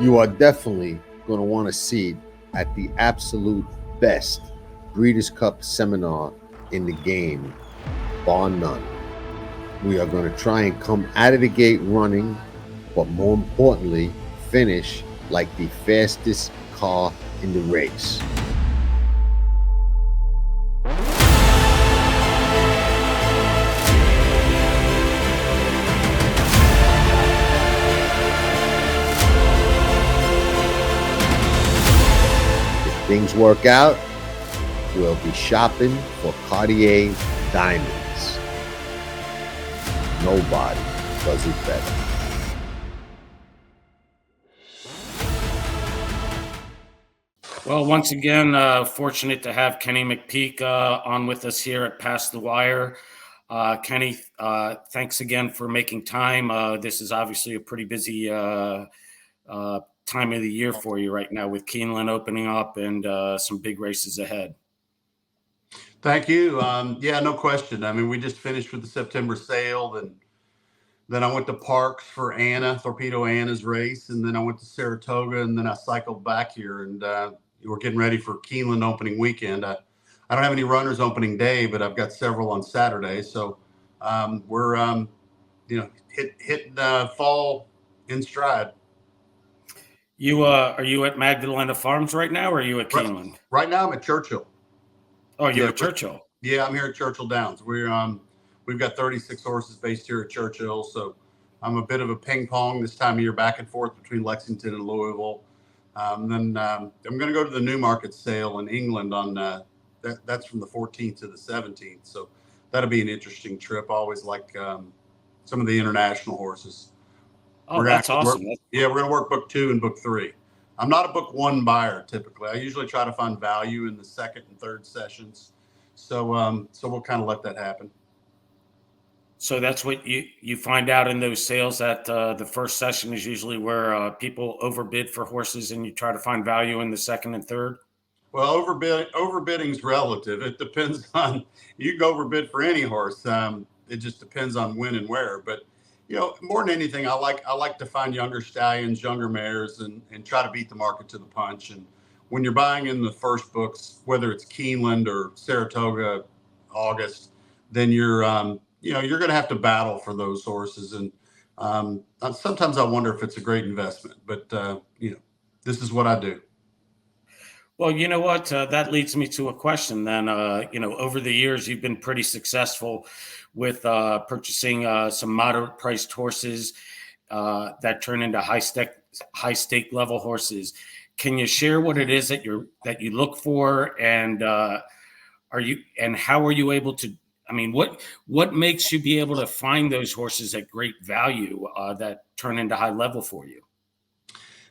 You are definitely going to want to see it at the absolute best Breeders' Cup seminar in the game, bar none. We are going to try and come out of the gate running, but more importantly, finish like the fastest car in the race. If things work out, we'll be shopping for Cartier diamonds. Nobody does it better. Well, once again, fortunate to have Kenny McPeek on with us here at Past the Wire. Kenny, thanks again for making time. This is obviously a pretty busy time of the year for you right now with Keeneland opening up and some big races ahead. Thank you. Yeah, no question. I mean, we just finished with the September sale, and then I went to Parks for Thorpedo Anna's race, and then I went to Saratoga, and then I cycled back here, and we're getting ready for Keeneland opening weekend. I don't have any runners opening day, but I've got several on Saturday, so we're hitting fall in stride. You are you at Magdalena Farms right now, or are you at Keeneland? Right now, I'm at Churchill. Oh, you're at Churchill. Yeah, I'm here at Churchill Downs. We've got 36 horses based here at Churchill, so I'm a bit of a ping pong this time of year, back and forth between Lexington and Louisville. Then I'm going to go to the Newmarket sale in England on that's from the 14th to the 17th. So that'll be an interesting trip. I always like some of the international horses. Oh, that's awesome. We're going to work book 2 and book 3. I'm not a book 1 buyer typically. I usually try to find value in the second and third sessions. So we'll kind of let that happen. So that's what you find out in those sales, that the first session is usually where people overbid for horses, and you try to find value in the second and third? Well, overbidding is relative. It depends on, you can overbid for any horse. It just depends on when and where. But, more than anything, I like to find younger stallions, younger mares, and try to beat the market to the punch. And when you're buying in the first books, whether it's Keeneland or Saratoga, August, then you're going to have to battle for those horses. And sometimes I wonder if it's a great investment, but this is what I do. Well, you know what? That leads me to a question then. Over the years, you've been pretty successful with purchasing some moderate priced horses that turn into high stake level horses. Can you share what it is that you look for, and how are you able to? I mean, what makes you be able to find those horses at great value that turn into high level for you?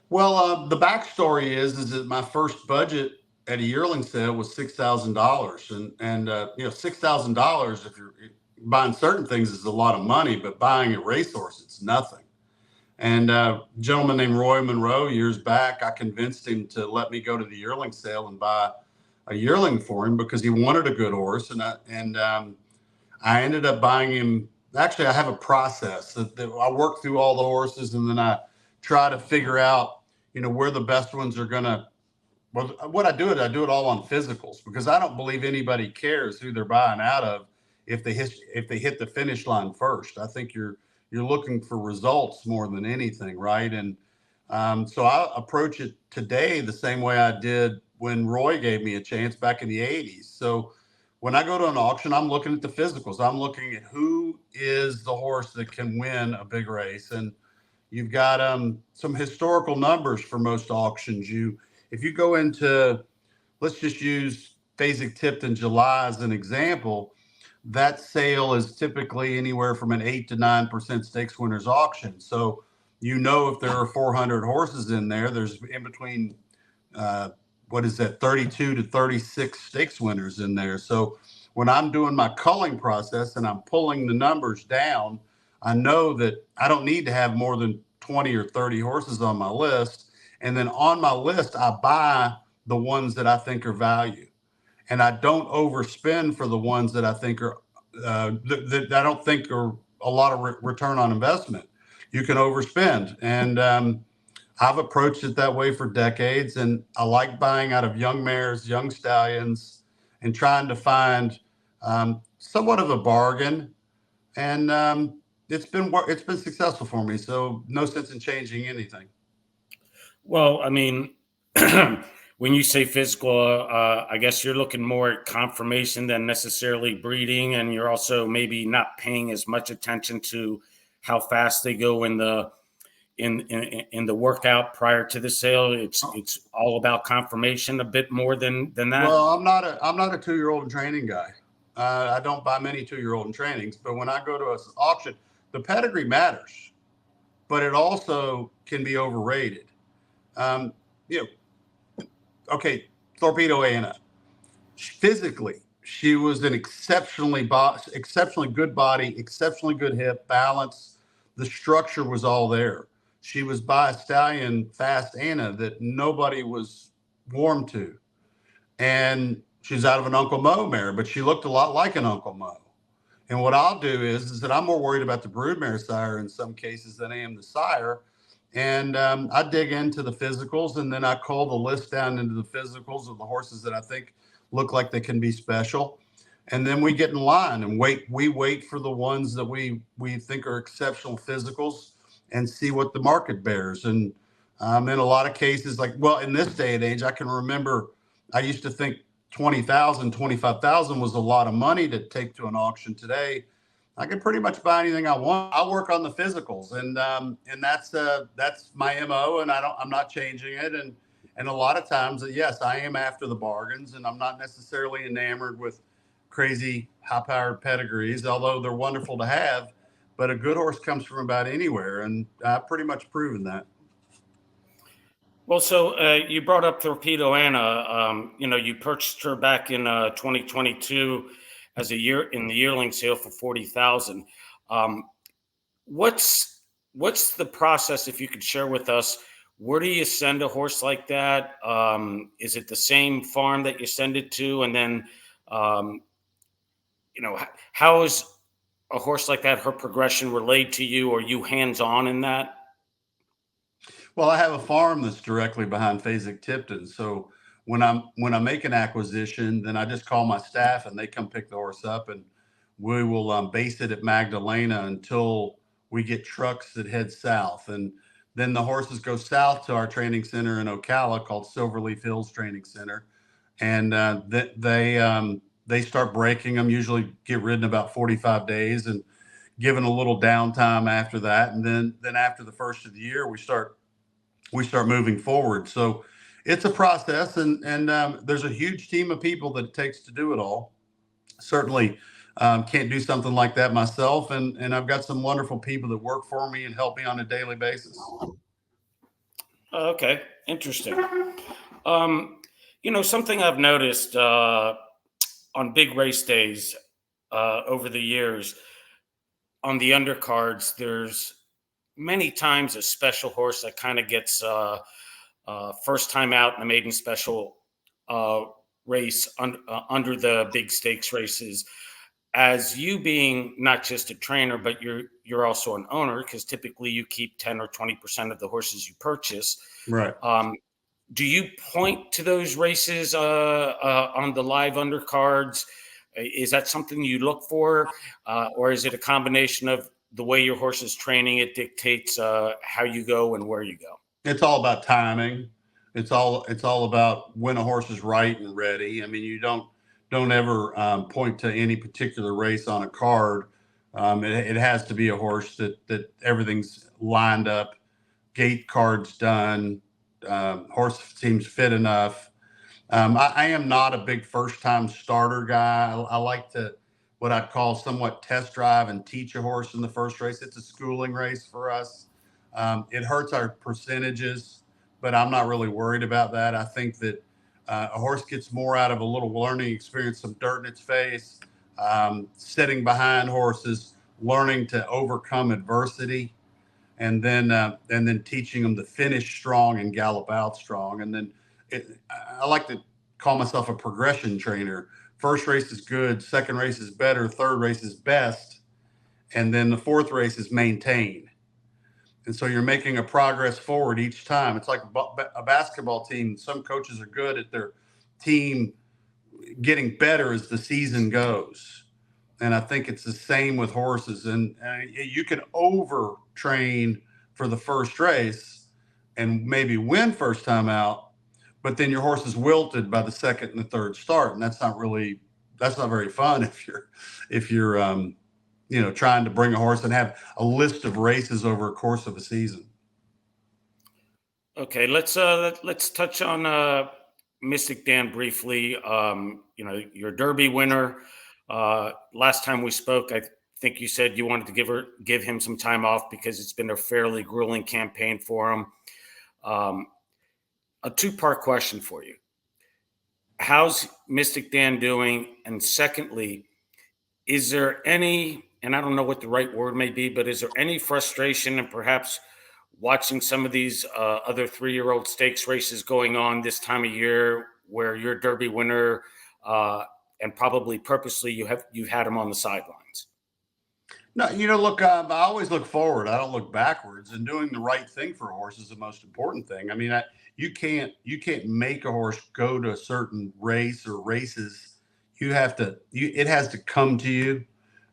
Well, the backstory is that my first budget at a yearling sale was $6,000, and $6,000 if you're buying certain things is a lot of money, but buying a racehorse, it's nothing. And a gentleman named Roy Monroe, years back, I convinced him to let me go to the yearling sale and buy a yearling for him because he wanted a good horse, and I ended up buying him. Actually, I have a process that I work through all the horses, and then I try to figure out, where the best ones are going to. Well, what I do it all on physicals, because I don't believe anybody cares who they're buying out of if they hit the finish line first. I think you're looking for results more than anything, right? And so I approach it today the same way I did when Roy gave me a chance back in the 80s. So when I go to an auction, I'm looking at the physicals. I'm looking at who is the horse that can win a big race. And you've got some historical numbers for most auctions. If you go into, let's just use Fasig-Tipton July as an example, that sale is typically anywhere from an 8 to 9% stakes winners auction. So if there are 400 horses in there, there's in between 32 to 36 stakes winners in there. So when I'm doing my culling process and I'm pulling the numbers down, I know that I don't need to have more than 20 or 30 horses on my list. And then on my list, I buy the ones that I think are value. And I don't overspend for the ones that I think are, that I don't think are a lot of return on investment. You can overspend. And I've approached it that way for decades, and I like buying out of young mares, young stallions, and trying to find somewhat of a bargain. And it's been successful for me. So no sense in changing anything. Well, I mean, when you say physical, I guess you're looking more at conformation than necessarily breeding, and you're also maybe not paying as much attention to how fast they go in the in the workout prior to the sale. It's all about conformation a bit more than that. Well, I'm not a 2-year-old in training guy. I don't buy many 2-year-old in trainings, but when I go to an auction, the pedigree matters, but it also can be overrated. You know, okay, Thorpedo Anna. Physically, she was an exceptionally good body, exceptionally good hip balance. The structure was all there. She was by a stallion, Fast Anna, that nobody was warm to. And she's out of an Uncle Mo mare, but she looked a lot like an Uncle Mo. And what I'll do is that I'm more worried about the broodmare sire in some cases than I am the sire. And I dig into the physicals, and then I call the list down into the physicals of the horses that I think look like they can be special. And then we get in line and wait. We wait for the ones that we think are exceptional physicals and see what the market bears. And in a lot of cases, like, well, in this day and age, I can remember I used to think 20,000, 25,000 was a lot of money to take to an auction. Today, I can pretty much buy anything I want. I work on the physicals, and that's my MO, and I'm not changing it. And a lot of times, yes, I am after the bargains, and I'm not necessarily enamored with crazy high-powered pedigrees, although they're wonderful to have. But a good horse comes from about anywhere, and I've pretty much proven that. Well, so you brought up Thorpedo Anna. You purchased her back in 2022 as in the yearling sale for 40,000. What's the process, if you could share with us? Where do you send a horse like that? Is it the same farm that you send it to? And then, how is a horse like that, her progression relayed to you? Are you hands-on in that? Well, I have a farm that's directly behind Fasig-Tipton. So when I make an acquisition, then I just call my staff and they come pick the horse up, and we will base it at Magdalena until we get trucks that head south. And then the horses go south to our training center in Ocala called Silverleaf Hills Training Center. And they start breaking them, usually get ridden about 45 days and given a little downtime after that. And then after the first of the year, we start moving forward. So it's a process, and there's a huge team of people that it takes to do it all. Certainly can't do something like that myself, and I've got some wonderful people that work for me and help me on a daily basis. Okay, interesting. Something I've noticed on big race days over the years, on the undercards, there's many times a special horse that kind of gets first time out in the maiden special race under the big stakes races. As you being not just a trainer, but you're also an owner, because typically you keep 10 or 20% of the horses you purchase. Right. Do you point to those races on the live undercards? Is that something you look for, or is it a combination of the way your horse is training? It dictates how you go and where you go. It's all about timing. It's all about when a horse is right and ready. I mean, you don't ever point to any particular race on a card. It has to be a horse that everything's lined up, gate cards done, horse seems fit enough. I am not a big first-time starter guy. I like to, what I'd call somewhat test drive and teach a horse in the first race. It's a schooling race for us. It hurts our percentages, but I'm not really worried about that. I think that a horse gets more out of a little learning experience, some dirt in its face, sitting behind horses, learning to overcome adversity, and then teaching them to finish strong and gallop out strong. And then I like to call myself a progression trainer. First race is good, second race is better, third race is best, and then the fourth race is maintain. And so you're making a progress forward each time. It's like a basketball team. Some coaches are good at their team getting better as the season goes. And I think it's the same with horses. And you can overtrain for the first race and maybe win first time out, but then your horse is wilted by the second and the third start. And that's not very fun if you're trying to bring a horse and have a list of races over a course of a season. Okay, let's touch on Mystic Dan briefly. Your Derby winner. Last time we spoke, I think you said you wanted to give him some time off because it's been a fairly grueling campaign for him. A two-part question for you. How's Mystic Dan doing? And secondly, is there any, and I don't know what the right word may be, but is there any frustration and perhaps watching some of these other 3-year-old stakes races going on this time of year where you're Derby winner and probably purposely you've had him on the sidelines? No, look, I always look forward. I don't look backwards, and doing the right thing for a horse is the most important thing. I mean, you can't make a horse go to a certain race or races. It has to come to you,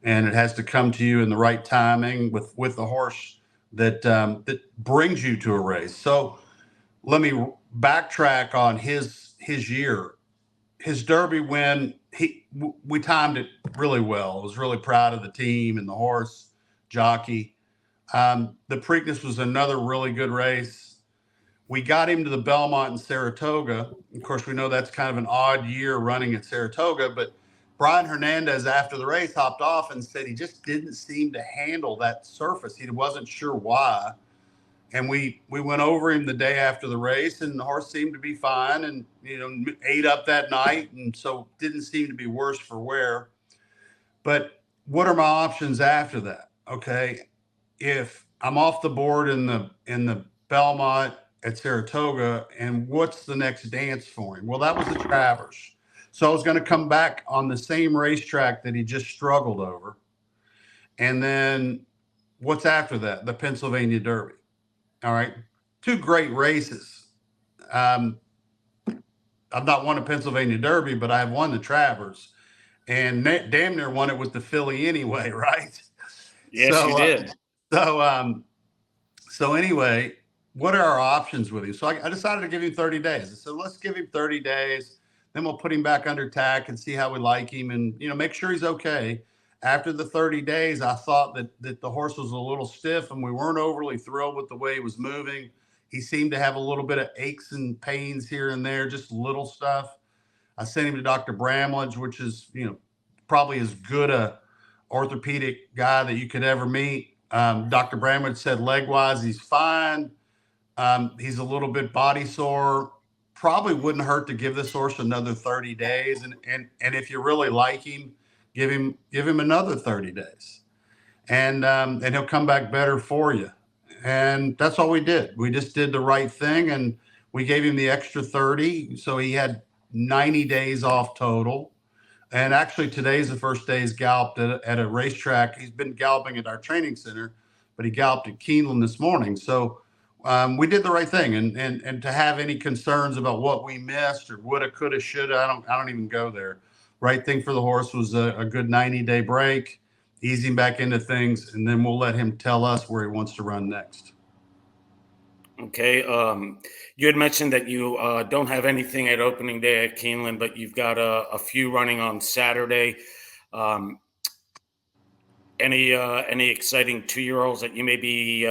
and it has to come to you in the right timing with the horse that brings you to a race. So let me backtrack on his year. His Derby win, we timed it really well. I was really proud of the team and the horse jockey. The Preakness was another really good race. We got him to the Belmont in Saratoga. Of course, we know that's kind of an odd year running at Saratoga, but Brian Hernandez after the race hopped off and said he just didn't seem to handle that surface. He wasn't sure why. And we went over him the day after the race, and the horse seemed to be fine and, ate up that night. And so didn't seem to be worse for wear. But what are my options after that? Okay. If I'm off the board in the Belmont at Saratoga, and what's the next dance for him? Well, that was the Travers. So I was going to come back on the same racetrack that he just struggled over. And then what's after that? The Pennsylvania Derby. All right. 2 great races. I've not won a Pennsylvania Derby, but I've won the Travers, and damn near won it with the filly anyway. Right. Yes, you did. So anyway, what are our options with him? So I decided to give him 30 days. I said, let's give him 30 days. Then we'll put him back under tack and see how we like him and, make sure he's okay. After the 30 days, I thought that the horse was a little stiff and we weren't overly thrilled with the way he was moving. He seemed to have a little bit of aches and pains here and there, just little stuff. I sent him to Dr. Bramlage, which is, probably as good a orthopedic guy that you could ever meet. Dr. Bramlage said leg-wise, he's fine. He's a little bit body sore. Probably wouldn't hurt to give this horse another 30 days. And if you really like him, give him another 30 days, and he'll come back better for you. And that's all we did. We just did the right thing, and we gave him the extra 30, so he had 90 days off total. And actually, today's the first day he's galloped at a racetrack. He's been galloping at our training center, but he galloped at Keeneland this morning. So we did the right thing. And to have any concerns about what we missed or woulda, coulda, shoulda, I don't even go there. Right thing for the horse was a good 90-day break, ease him back into things, and then we'll let him tell us where he wants to run next. Okay. You had mentioned that you don't have anything at opening day at Keeneland, but you've got a few running on Saturday. Any exciting 2-year-olds that you may be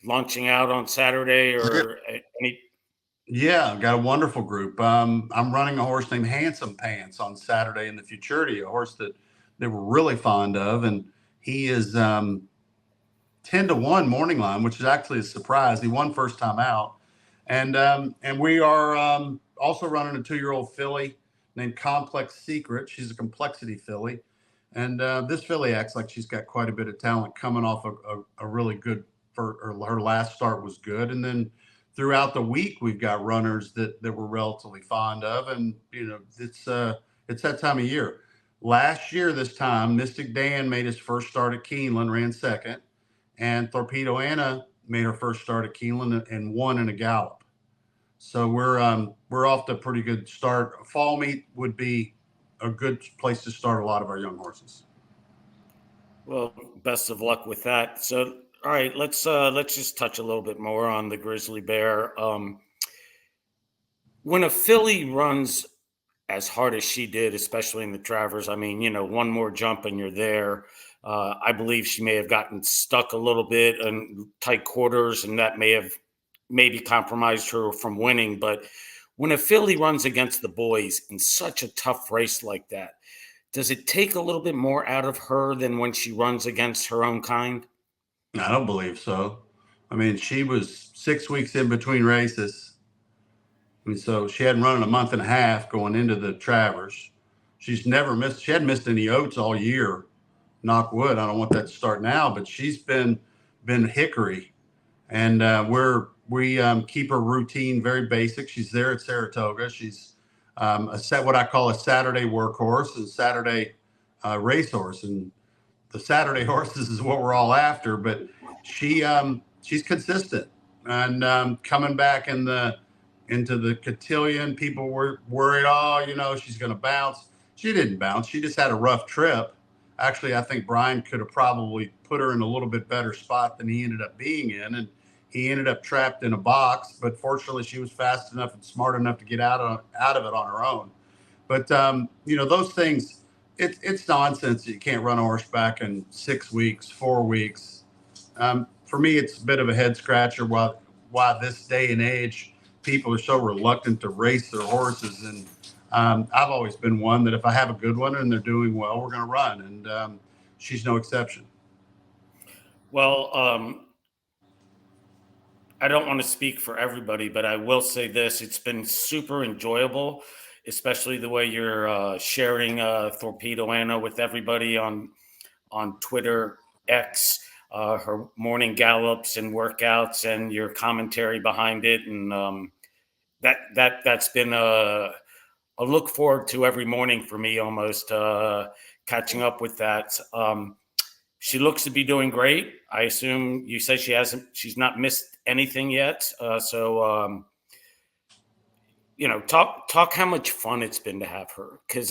launching out on Saturday or any? Yeah, got a wonderful group. I'm running a horse named Handsome Pants on Saturday in the Futurity, a horse that they were really fond of, and he is 10-1 morning line, which is actually a surprise. He won first time out, and we are also running a 2-year-old filly named Complex Secret. She's a complexity filly, and this filly acts like she's got quite a bit of talent coming off a really good. Her last start was good, and then throughout the week, we've got runners that we're relatively fond of, and it's that time of year. Last year, this time, Mystic Dan made his first start at Keeneland, ran second, and Thorpedo Anna made her first start at Keeneland and won in a gallop. So we're off to a pretty good start. Fall meet would be a good place to start a lot of our young horses. Well, best of luck with that. So, all right, let's just touch a little bit more on the Grizzly Bear. When a filly runs as hard as she did, especially in the Travers, I mean, one more jump and you're there. I believe she may have gotten stuck a little bit in tight quarters, and that may have maybe compromised her from winning. But when a filly runs against the boys in such a tough race like that, does it take a little bit more out of her than when she runs against her own kind? I don't believe so. I mean, she was 6 weeks in between races. I mean, so she hadn't run in a month and a half going into the Travers. She hadn't missed any oats all year. Knock wood. I don't want that to start now, but she's been hickory. And we keep her routine very basic. She's there at Saratoga. She's what I call a Saturday workhorse and Saturday racehorse. And the Saturday horses is what we're all after. But she's consistent and coming back into the cotillion. People were worried, she's going to bounce. She didn't bounce. She just had a rough trip. Actually, I think Brian could have probably put her in a little bit better spot than he ended up being in. And he ended up trapped in a box. But fortunately, she was fast enough and smart enough to get out of it on her own. But, those things, it's nonsense that you can't run a horseback in 6 weeks, 4 weeks. For me, it's a bit of a head scratcher why this day and age people are so reluctant to race their horses. And I've always been one that if I have a good one and they're doing well, we're going to run. And she's no exception. Well, I don't want to speak for everybody, but I will say this. It's been super enjoyable, especially the way you're sharing Thorpedo Anna with everybody on Twitter, X, her morning gallops and workouts and your commentary behind it. And that's been a look forward to every morning for me, almost catching up with that. She looks to be doing great. I assume you said she's not missed anything yet. So talk how much fun it's been to have her, because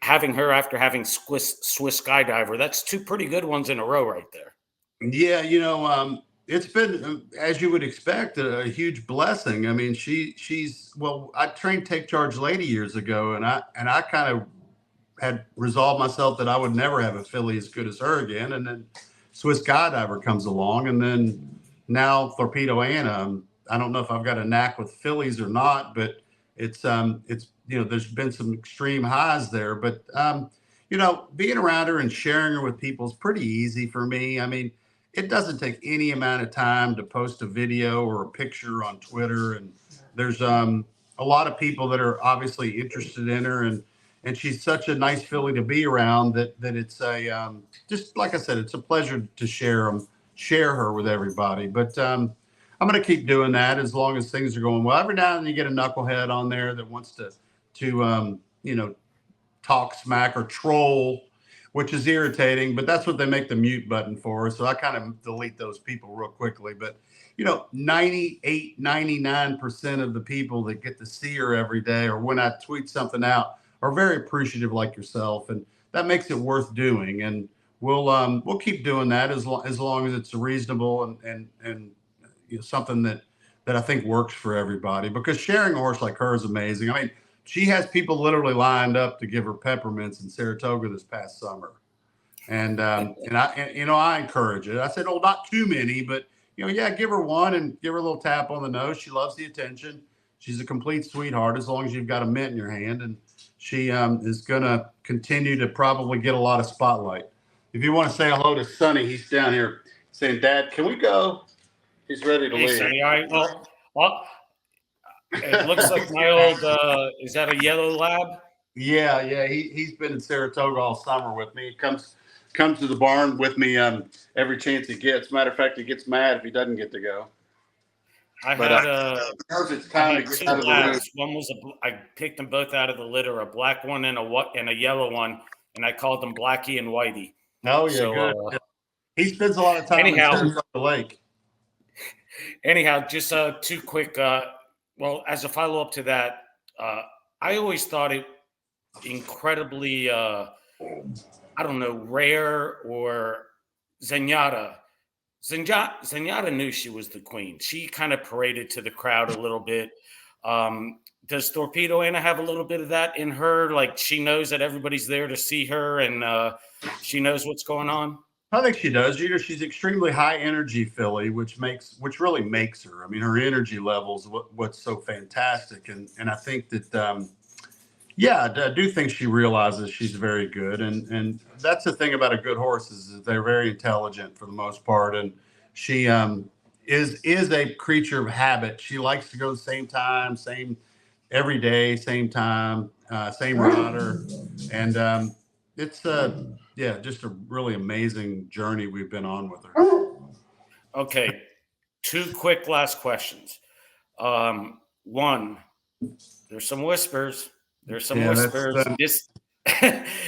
having her after having Swiss Skydiver, that's 2 pretty good ones in a row right there. Yeah, it's been, as you would expect, a huge blessing. I mean, I trained Take Charge Lady years ago, and I kind of had resolved myself that I would never have a filly as good as her again. And then Swiss Skydiver comes along, and then now Thorpedo Anna. I don't know if I've got a knack with fillies or not, but it's there's been some extreme highs there. But being around her and sharing her with people is pretty easy for me. I mean, it doesn't take any amount of time to post a video or a picture on Twitter. And there's a lot of people that are obviously interested in her, and she's such a nice filly to be around that it's just like I said, it's a pleasure to share her with everybody. But I'm going to keep doing that as long as things are going well. Every now and then you get a knucklehead on there that wants to talk smack or troll, which is irritating, but that's what they make the mute button for. So I kind of delete those people real quickly. But 98, 99% of the people that get to see her every day, or when I tweet something out, are very appreciative like yourself, and that makes it worth doing. And we'll keep doing that as long as it's reasonable and something that I think works for everybody, because sharing a horse like her is amazing. I mean, she has people literally lined up to give her peppermints in Saratoga this past summer. And I encourage it. I said, oh, not too many, but give her one and give her a little tap on the nose. She loves the attention. She's a complete sweetheart as long as you've got a mint in your hand. And she is going to continue to probably get a lot of spotlight. If you want to say hello to Sonny, he's down here saying, Dad, can we go? He's ready to leave. Sonny, all right. Well, it looks like my old, is that a yellow lab? Yeah. He's been in Saratoga all summer with me. He comes to the barn with me every chance he gets. Matter of fact, he gets mad if he doesn't get to go. I had two labs. One was I picked them both out of the litter, a black one and a yellow one, and I called them Blackie and Whitey. Oh yeah, so, good. He spends a lot of time in the lake. Anyhow, just two quick. Well, as a follow up to that, I always thought it incredibly, I don't know, rare or Zenyatta. Zenyatta knew she was the queen. She kind of paraded to the crowd a little bit. Does Thorpedo Anna have a little bit of that in her? Like she knows that everybody's there to see her and she knows what's going on? I think she does. You know, she's extremely high energy filly, which really makes her. I mean, her energy levels, what's so fantastic. And I think that, yeah, I do think she realizes she's very good. And that's the thing about a good horse is that they're very intelligent for the most part. And she is a creature of habit. She likes to go the same time, same every day, same time, same rider. And it's yeah, just a really amazing journey we've been on with her. Okay, two quick last questions. One, there's some whispers. There's some whispers. This,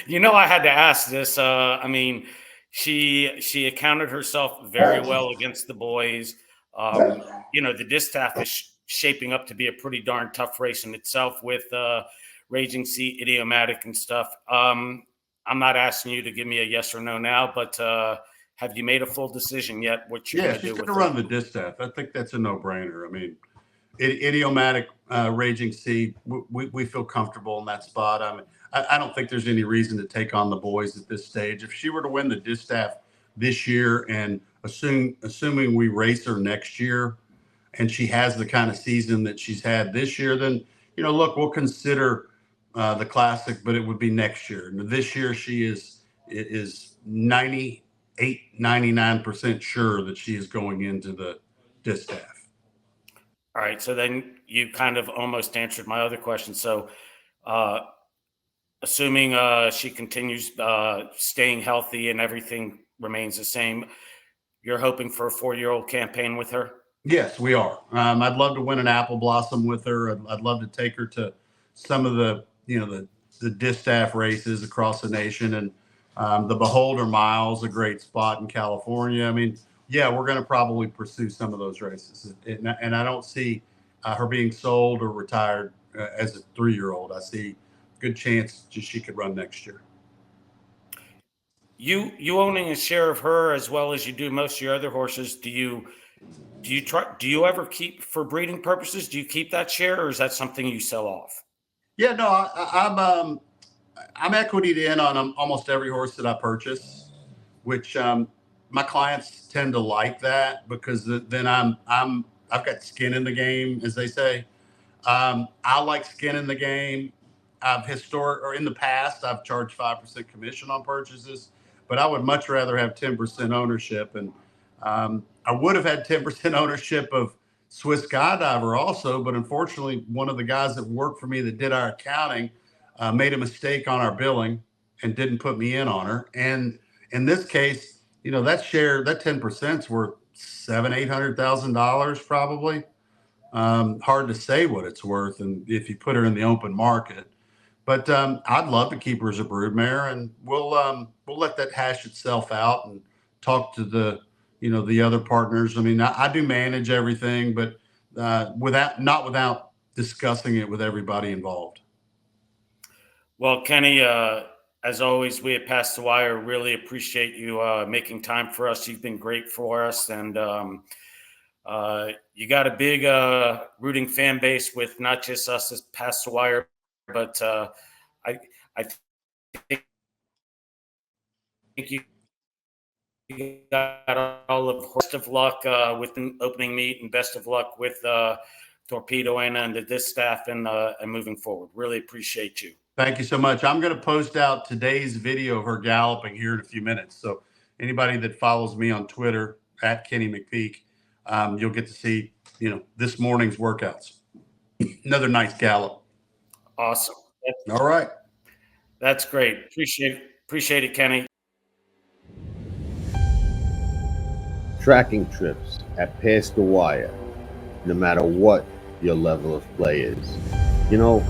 you know, I had to ask this. I mean, she accounted herself very well against the boys. You know, the distaff is shaping up to be a pretty darn tough race in itself with Raging Sea, Idiomatic, and stuff. I'm not asking you to give me a yes or no now, but have you made a full decision yet? What you're going to do with she's going to run the distaff. I think that's a no-brainer. I mean, Idiomatic, Raging Sea, we feel comfortable in that spot. I mean, I don't think there's any reason to take on the boys at this stage. If she were to win the distaff this year, and assuming we race her next year, and she has the kind of season that she's had this year, then, you know, look, we'll consider the Classic, but it would be next year. And this year, she is 98, 99% sure that she is going into the distaff. All right. So then you kind of almost answered my other question. So assuming she continues staying healthy and everything remains the same, you're hoping for a 4-year-old campaign with her? Yes, we are. I'd love to win an Apple Blossom with her. I'd love to take her to some of the, you know, the distaff races across the nation, and the Beholder Miles, a great spot in California. I mean, yeah, we're going to probably pursue some of those races, and I don't see her being sold or retired as a 3-year-old. I see good chance she could run next year. You owning a share of her as well as you do most of your other horses, do you ever keep, for breeding purposes, do you keep that share, or is that something you sell off? Yeah, no, I'm equitied in on almost every horse that I purchase, which my clients tend to like that because then I've got skin in the game, as they say. I like skin in the game. In the past, I've charged 5% commission on purchases, but I would much rather have 10% ownership. And I would have had 10% ownership of Swiss Skydiver also, but unfortunately, one of the guys that worked for me that did our accounting made a mistake on our billing and didn't put me in on her. And in this case, you know, that share, that 10% is worth $700,000-800,000 probably. Hard to say what it's worth, and if you put her in the open market. But I'd love to keep her as a broodmare, and we'll let that hash itself out and talk to the, you know, the other partners. I mean, I do manage everything, but not without discussing it with everybody involved. Well, Kenny, as always, we at Past the Wire really appreciate you making time for us. You've been great for us, and you got a big rooting fan base with not just us as Past the Wire, but I think you got all of best of luck with the opening meet, and best of luck with Thorpedo Anna and the distaff and moving forward. Really appreciate you. Thank you so much. I'm going to post out today's video of her galloping here in a few minutes. So anybody that follows me on Twitter at Kenny McPeek, you'll get to see, you know, this morning's workouts. Another nice gallop. Awesome. All right. That's great. Appreciate it, Kenny. Tracking trips at Past the Wire, no matter what your level of play is. You know,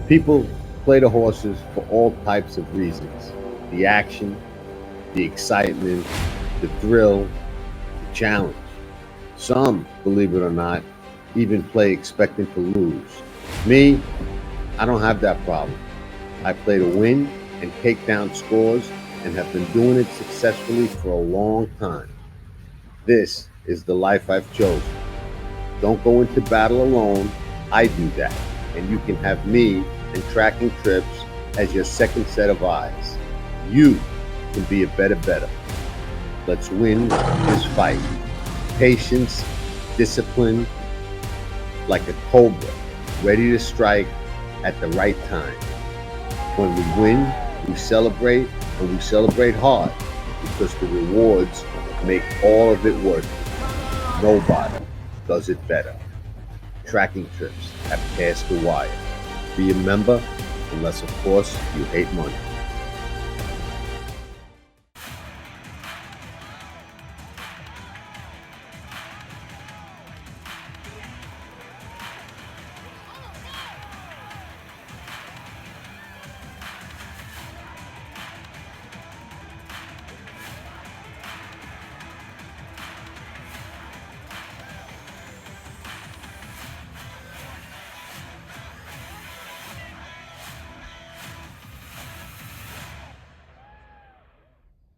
people play the horses for all types of reasons. The action, the excitement, the thrill, the challenge. Some, believe it or not, even play expecting to lose. Me, I don't have that problem. I play to win and take down scores and have been doing it successfully for a long time. This is the life I've chosen. Don't go into battle alone. I do that. And you can have me and tracking trips as your second set of eyes. You can be a better. Let's win this fight. Patience, discipline, like a cobra, ready to strike at the right time. When we win, we celebrate, and we celebrate hard because the rewards make all of it worth it. Nobody does it better. Tracking trips have passed the wire. Be a member, unless of course you hate money.